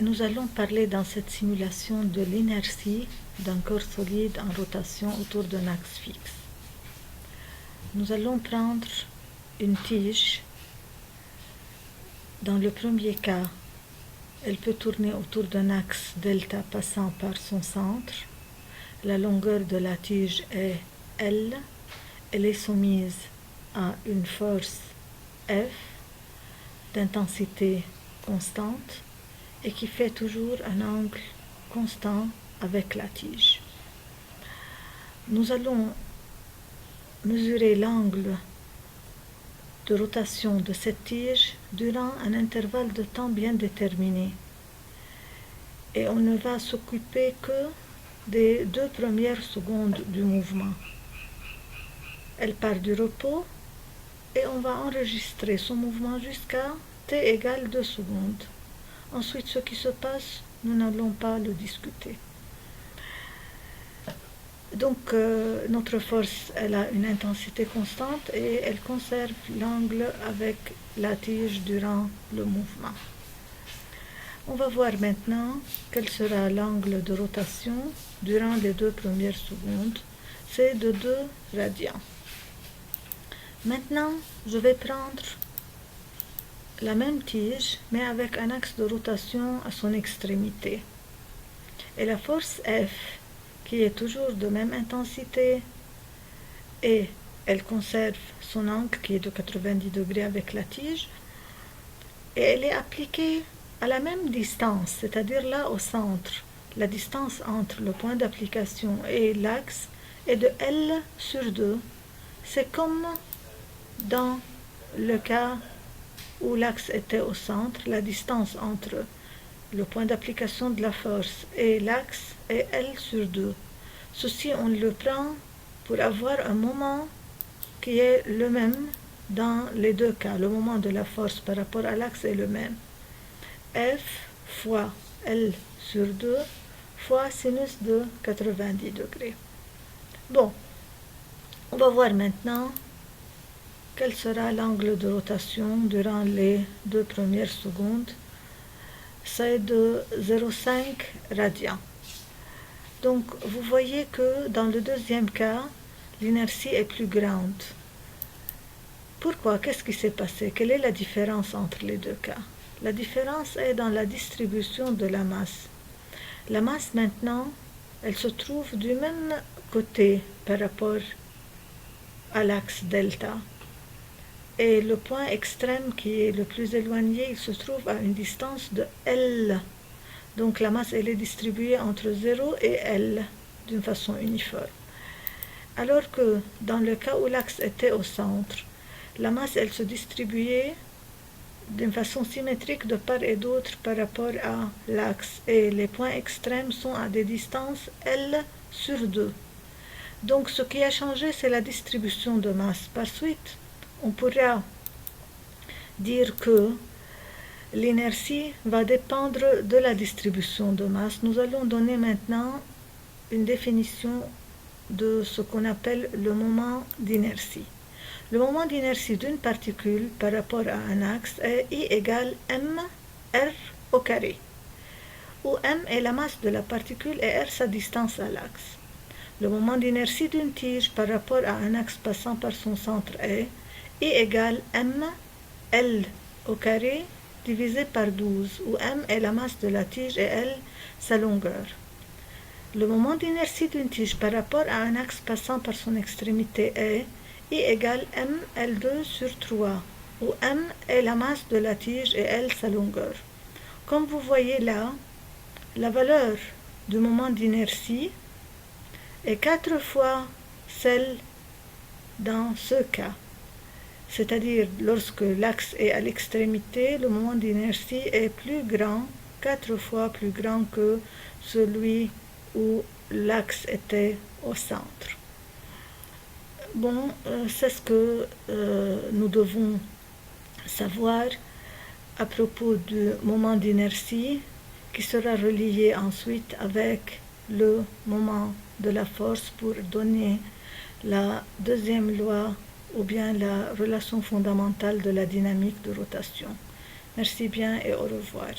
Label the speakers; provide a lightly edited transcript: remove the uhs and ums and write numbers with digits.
Speaker 1: Nous allons parler dans cette simulation de l'inertie d'un corps solide en rotation autour d'un axe fixe. Nous allons prendre une tige. Dans le premier cas, elle peut tourner autour d'un axe delta passant par son centre. La longueur de la tige est L. Elle est soumise à une force F d'intensité constante et qui fait toujours un angle constant avec la tige. Nous allons mesurer l'angle de rotation de cette tige durant un intervalle de temps bien déterminé. Et on ne va s'occuper que des 2 premières secondes du mouvement. Elle part du repos et on va enregistrer son mouvement jusqu'à t égale 2 secondes. Ensuite, ce qui se passe, nous n'allons pas le discuter. Donc, notre force, elle a une intensité constante et elle conserve l'angle avec la tige durant le mouvement. On va voir maintenant quel sera l'angle de rotation durant les 2 premières secondes. C'est de 2 radians. Maintenant, je vais prendre la même tige, mais avec un axe de rotation à son extrémité. Et la force F, qui est toujours de même intensité, et elle conserve son angle qui est de 90 degrés avec la tige, et elle est appliquée à la même distance, c'est-à-dire là au centre. La distance entre le point d'application et l'axe est de L sur 2. C'est comme dans le cas où l'axe était au centre, la distance entre le point d'application de la force et l'axe est L sur 2. Ceci, on le prend pour avoir un moment qui est le même dans les 2 cas. Le moment de la force par rapport à l'axe est le même. F fois L sur 2 fois sinus de 90 degrés. Bon, on va voir maintenant quel sera l'angle de rotation durant les 2 premières secondes. C'est de 0,5 radians. Donc, vous voyez que dans le deuxième cas, l'inertie est plus grande. Pourquoi? Qu'est-ce qui s'est passé? Quelle est la différence entre les 2 cas? La différence est dans la distribution de la masse. La masse, maintenant, elle se trouve du même côté par rapport à l'axe delta. Et le point extrême qui est le plus éloigné, il se trouve à une distance de L. Donc la masse, elle est distribuée entre 0 et L d'une façon uniforme. Alors que dans le cas où l'axe était au centre, la masse, elle se distribuait d'une façon symétrique de part et d'autre par rapport à l'axe. Et les points extrêmes sont à des distances L sur 2. Donc ce qui a changé, c'est la distribution de masse. Par suite, on pourra dire que l'inertie va dépendre de la distribution de masse. Nous allons donner maintenant une définition de ce qu'on appelle le moment d'inertie. Le moment d'inertie d'une particule par rapport à un axe est I égale mR au carré, où m est la masse de la particule et r sa distance à l'axe. Le moment d'inertie d'une tige par rapport à un axe passant par son centre est I égale mL au carré divisé par 12, où m est la masse de la tige et L sa longueur. Le moment d'inertie d'une tige par rapport à un axe passant par son extrémité est I égale mL2 sur 3, où m est la masse de la tige et L sa longueur. Comme vous voyez là, la valeur du moment d'inertie est 4 fois celle dans ce cas. C'est-à-dire, lorsque l'axe est à l'extrémité, le moment d'inertie est plus grand, 4 fois plus grand que celui où l'axe était au centre. Bon, c'est ce que nous devons savoir à propos du moment d'inertie qui sera relié ensuite avec le moment de la force pour donner la deuxième loi ou bien la relation fondamentale de la dynamique de rotation. Merci bien et au revoir.